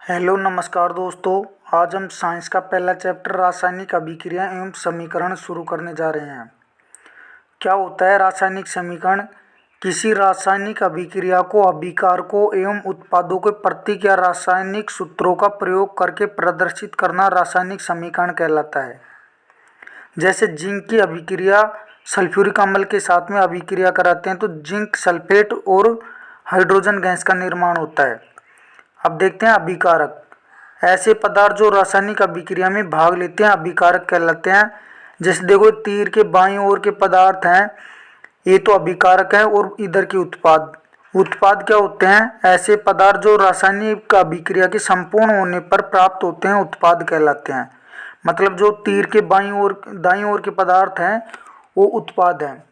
Hello नमस्कार दोस्तों। आज हम साइंस का पहला चैप्टर रासायनिक अभिक्रिया एवं समीकरण शुरू करने जा रहे हैं। क्या होता है रासायनिक समीकरण? किसी रासायनिक अभिक्रिया को अभिकारकों एवं उत्पादों के प्रतीक या रासायनिक सूत्रों का प्रयोग करके प्रदर्शित करना रासायनिक समीकरण कहलाता है। जैसे जिंक की अभिक्रिया सल्फ्यूरिक अम्ल के साथ में अभिक्रिया कराते हैं तो जिंक सल्फेट और हाइड्रोजन गैस का निर्माण होता है। अब देखते हैं अभिकारक। ऐसे पदार्थ जो रासायनिक अभिक्रिया में भाग लेते हैं अभिकारक कहलाते हैं। जैसे देखो तीर के बाईं ओर के पदार्थ हैं, ये तो अभिकारक है, और इधर के उत्पाद उत्पाद क्या होते हैं? ऐसे पदार्थ जो रासायनिक अभिक्रिया के संपूर्ण होने पर प्राप्त होते हैं उत्पाद कहलाते हैं। मतलब जो तीर के बाईं ओर दाईं ओर के पदार्थ हैं वो उत्पाद हैं।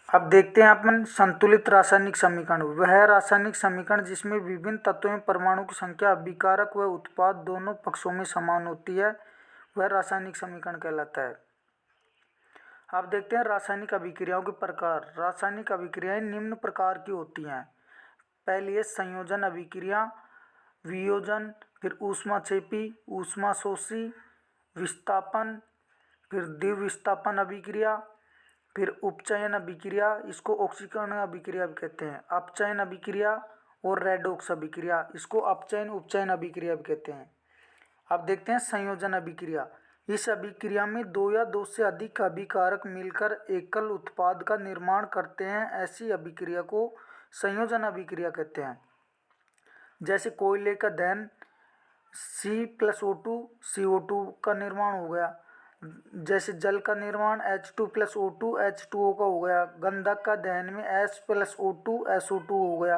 अब देखते हैं अपन संतुलित रासायनिक समीकरण। वह रासायनिक समीकरण जिसमें विभिन्न तत्वों में परमाणु की संख्या अभिकारक व उत्पाद दोनों पक्षों में समान होती है वह रासायनिक समीकरण कहलाता है। अब देखते हैं रासायनिक अभिक्रियाओं के प्रकार। रासायनिक अभिक्रियाएं निम्न प्रकार की होती हैं। पहली है संयोजन अभिक्रिया, वियोजन, फिर ऊष्माक्षेपी, ऊष्माशोषी, विस्थापन, फिर द्विविस्थापन अभिक्रिया, फिर उपचयन अभिक्रिया, इसको ऑक्सीकरण अभिक्रिया भी कहते हैं। अपचयन अभिक्रिया और रेडॉक्स अभिक्रिया, इसको अपचयन उपचयन अभिक्रिया भी कहते हैं। अब देखते हैं संयोजन अभिक्रिया। इस अभिक्रिया में दो या दो से अधिक अभिकारक मिलकर एकल उत्पाद का निर्माण करते हैं। ऐसी अभिक्रिया को संयोजन अभिक्रिया कहते हैं। जैसे कोयले का दहन C+O2 CO2 का निर्माण हो गया। जैसे जल का निर्माण H2+O2 H2O का हो गया। गंधक का दहन में S+O2 SO2 हो गया।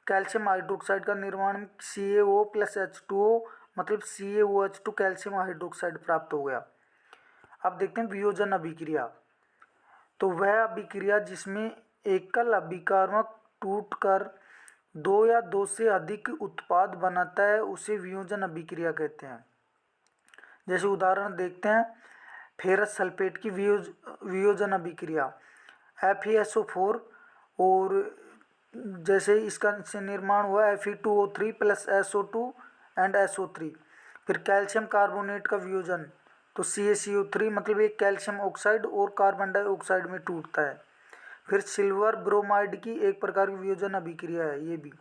कैल्शियम हाइड्रोक्साइड का निर्माण में CaO+H2O मतलब CaOH2 कैल्शियम हाइड्रोक्साइड प्राप्त हो गया। अब देखते हैं वियोजन अभिक्रिया। तो वह अभिक्रिया जिसमें एकल अभिकारक टूटकर दो या दो से अधिक उत्पाद बनाता है उसे वियोजन अभिक्रिया कहते हैं। जैसे उदाहरण देखते हैं फेरस सल्फेट की वियोजन अभिक्रिया FeSO4, और जैसे इसका से निर्माण हुआ Fe2O3 + SO2 एंड SO3। फिर कैल्शियम कार्बोनेट का वियोजन तो CaCO3 मतलब एक कैल्शियम ऑक्साइड और कार्बन डाइऑक्साइड में टूटता है। फिर सिल्वर ब्रोमाइड की एक प्रकार की वियोजन अभिक्रिया है ये भी।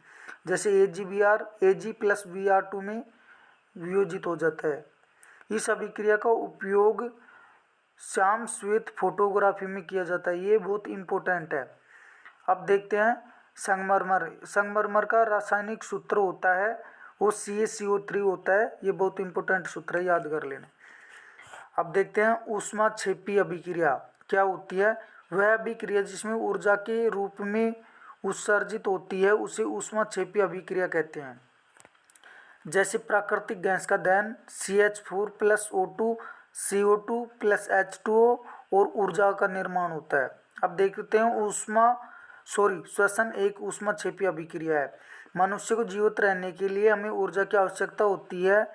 जैसे AgBr Ag+Br2 में वियोजित हो जाता है। इस अभिक्रिया का उपयोग श्याम श्वेत फोटोग्राफी में किया जाता है, ये बहुत इम्पोर्टेंट है। अब देखते हैं संगमरमर। संगमरमर का रासायनिक सूत्र होता है वो CaCO3 होता है, ये बहुत इम्पोर्टेंट सूत्र है, याद कर लेना। अब देखते हैं ऊष्माक्षेपी अभिक्रिया क्या होती है। वह अभिक्रिया जिसमें ऊर्जा के रूप में उत्सर्जित होती है उसे ऊष्माक्षेपी अभिक्रिया कहते हैं। जैसे प्राकृतिक गैस का दहन CH4+O2 CO2+H2O और ऊर्जा का निर्माण होता है। अब देखते हैं श्वसन एक ऊष्माक्षेपी अभिक्रिया है। मनुष्य को जीवित रहने के लिए हमें ऊर्जा की आवश्यकता होती है।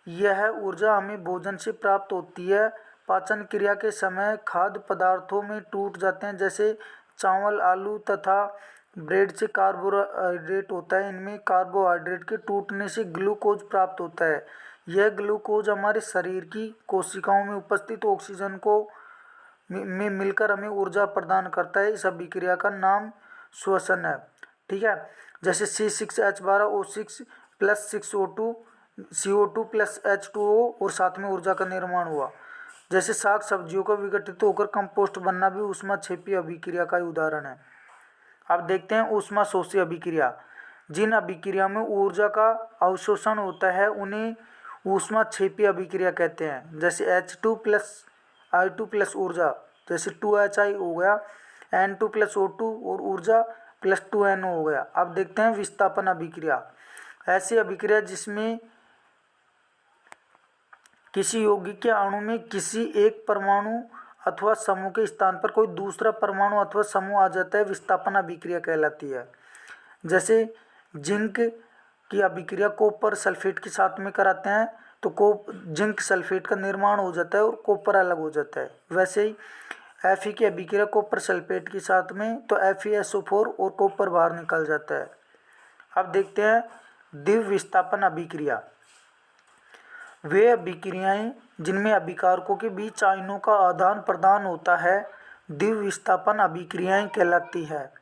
यह ऊर्जा हमें भोजन से प्राप्त होती है। पाचन क्रिया के समय खाद्य पदार्थों में टूट जाते हैं। जैसे चावल, आलू तथा ब्रेड से कार्बोहाइड्रेट होता है। इनमें कार्बोहाइड्रेट के टूटने से ग्लूकोज प्राप्त होता है। यह ग्लूकोज हमारे शरीर की कोशिकाओं में उपस्थित ऑक्सीजन को में मिलकर हमें ऊर्जा प्रदान करता है। इस अभिक्रिया का नाम श्वसन है। ठीक है। जैसे C6H12O6 + 6O2 CO2 + H2O और साथ में ऊर्जा का निर्माण हुआ। जैसे साग सब्जियों का विघटित होकर कंपोस्ट बनना भी ऊष्माक्षेपी अभिक्रिया का उदाहरण है। अब देखते हैं ऊष्माशोषी अभिक्रिया। जिन अभिक्रिया में ऊर्जा का अवशोषण होता है उन्हें ऊष्माक्षेपी अभिक्रिया कहते हैं। जैसे H2+I2+ ऊर्जा, जैसे 2Hi हो गया, N2+O2 और ऊर्जा +2NO हो गया। अब देखते हैं विस्थापन अभिक्रिया। ऐसी अभिक्रिया जिसमें किसी यौगिक के अणु में किसी एक परमाणु अथवा समूह के स्थान पर कोई दूसरा परमाणु अथवा समूह आ जाता है, विस्थापन अभिक्रिया कहलाती है। जैसे जिंक की अभिक्रिया कॉपर सल्फेट के साथ में कराते हैं तो जिंक सल्फेट का निर्माण हो जाता है और कॉपर अलग हो जाता है। वैसे ही Fe की अभिक्रिया कॉपर सल्फेट के साथ में तो FeSO4 और कॉपर बाहर निकल जाता है। अब देखते हैं द्विविस्थापन अभिक्रिया। वे अभिक्रियाएं जिनमें अभिकारकों के बीच आयनों का आदान प्रदान होता है द्विविस्थापन अभिक्रियाएं कहलाती है।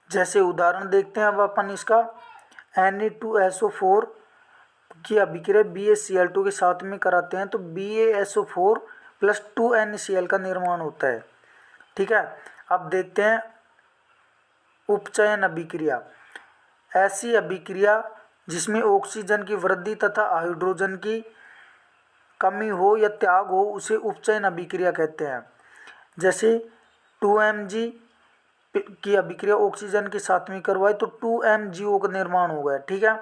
जैसे उदाहरण देखते हैं अब अपन इसका, Na2SO4 की अभिक्रिया BaCl2 के साथ में कराते हैं तो BaSO4 + 2NaCl का निर्माण होता है। ठीक है, अब देखते हैं उपचयन अभिक्रिया। ऐसी अभिक्रिया जिसमें ऑक्सीजन की वृद्धि तथा हाइड्रोजन की कमी हो या त्याग हो उसे उपचयन अभिक्रिया कहते हैं। जैसे 2Mg की अभिक्रिया ऑक्सीजन के साथ में करवाई तो 2MgO का निर्माण हो गया। ठीक है,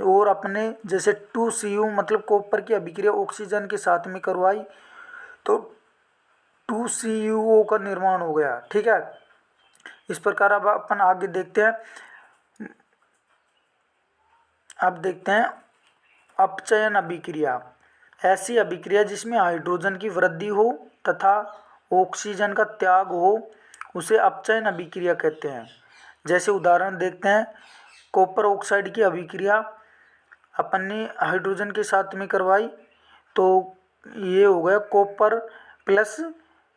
और अपने जैसे 2Cu मतलब कॉपर की अभिक्रिया ऑक्सीजन के साथ में करवाई तो 2CuO का निर्माण हो गया। ठीक है, इस प्रकार अब अपन आगे देखते हैं। अब देखते हैं अपचयन अभिक्रिया। ऐसी अभिक्रिया जिसमें हाइड्रोजन की वृद्धि हो तथा ऑक्सीजन का त्याग हो उसे अपचयन अभिक्रिया कहते हैं। जैसे उदाहरण देखते हैं, कॉपर ऑक्साइड की अभिक्रिया अपन ने हाइड्रोजन के साथ में करवाई तो ये हो गया कॉपर प्लस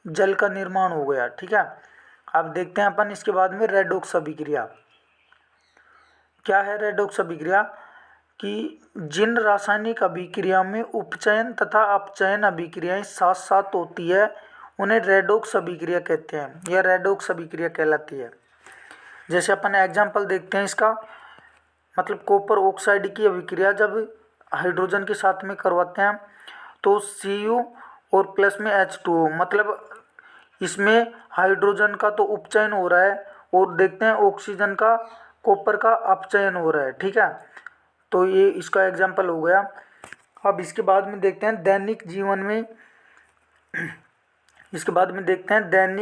जल का निर्माण हो गया। ठीक है, अब देखते हैं अपन इसके बाद में रेडॉक्स अभिक्रिया। क्या है रेडॉक्स अभिक्रिया? कि जिन रासायनिक अभिक्रिया में उपचयन तथा अपचयन अभिक्रियाएं साथ साथ होती है उन्हें रेडॉक्स अभिक्रिया कहते हैं या रेडॉक्स अभिक्रिया कहलाती है। जैसे अपन एग्जाम्पल देखते हैं इसका, मतलब कॉपर ऑक्साइड की अभिक्रिया जब हाइड्रोजन के साथ में करवाते हैं तो Cu और प्लस में H2O, मतलब इसमें हाइड्रोजन का तो उपचयन हो रहा है और देखते हैं ऑक्सीजन का कॉपर का अपचयन हो रहा है। ठीक है, तो ये इसका एग्जाम्पल हो गया। अब इसके बाद में देखते हैं दैनिक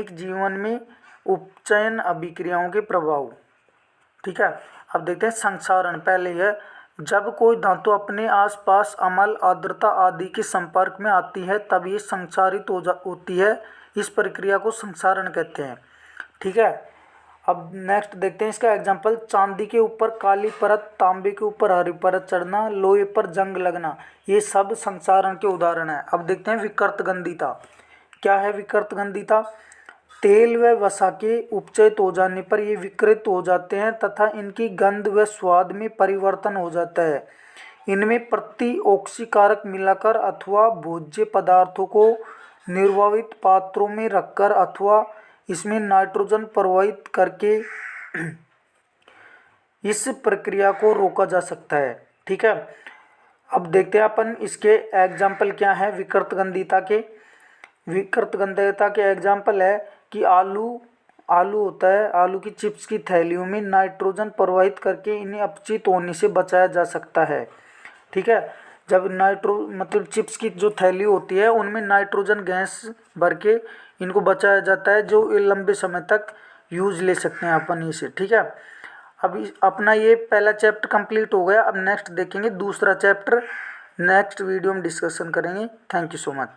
जीवन में उपचयन अभिक्रियाओं के प्रभाव। ठीक है, अब देखते हैं संक्षारण। पहले है जब कोई धातु अपने आसपास अम्ल आर्द्रता आदि के संपर्क में आती है तब ये संक्षारित होती है। इस प्रक्रिया को संक्षारण कहते हैं। ठीक है, अब नेक्स्ट देखते हैं इसका एग्जाम्पल, चांदी के ऊपर काली परत, तांबे के ऊपर हरी परत चढ़ना, लोहे पर जंग लगना, ये सब संक्षारण के उदाहरण हैं। अब देखते हैं विकृतगंधिता। क्या है विकृतगंधिता? तेल व वसा के उपचयित हो जाने पर ये विकृत हो जाते हैं तथा इनकी गंध व स्वाद में परिवर्तन हो जाता है। इनमें प्रतिऑक्सीकारक मिलाकर अथवा भोज्य पदार्थों को निर्वापित पात्रों में रखकर अथवा इसमें नाइट्रोजन प्रवाहित करके इस प्रक्रिया को रोका जा सकता है। ठीक है, अब देखते हैं अपन इसके एग्जाम्पल क्या है विकृतगंधिता के। विकृतगंधिता के एग्जाम्पल है कि आलू होता है, आलू की चिप्स की थैलियों में नाइट्रोजन प्रवाहित करके इन्हें अपचित होने से बचाया जा सकता है। ठीक है, जब मतलब चिप्स की जो थैली होती है उनमें नाइट्रोजन गैस भर के इनको बचाया जाता है जो लंबे समय तक यूज ले सकते हैं अपन इसे। ठीक है, अब अपना ये पहला चैप्टर कंप्लीट हो गया। अब नेक्स्ट देखेंगे दूसरा चैप्टर, नेक्स्ट वीडियो में डिस्कशन करेंगे। Thank you so much.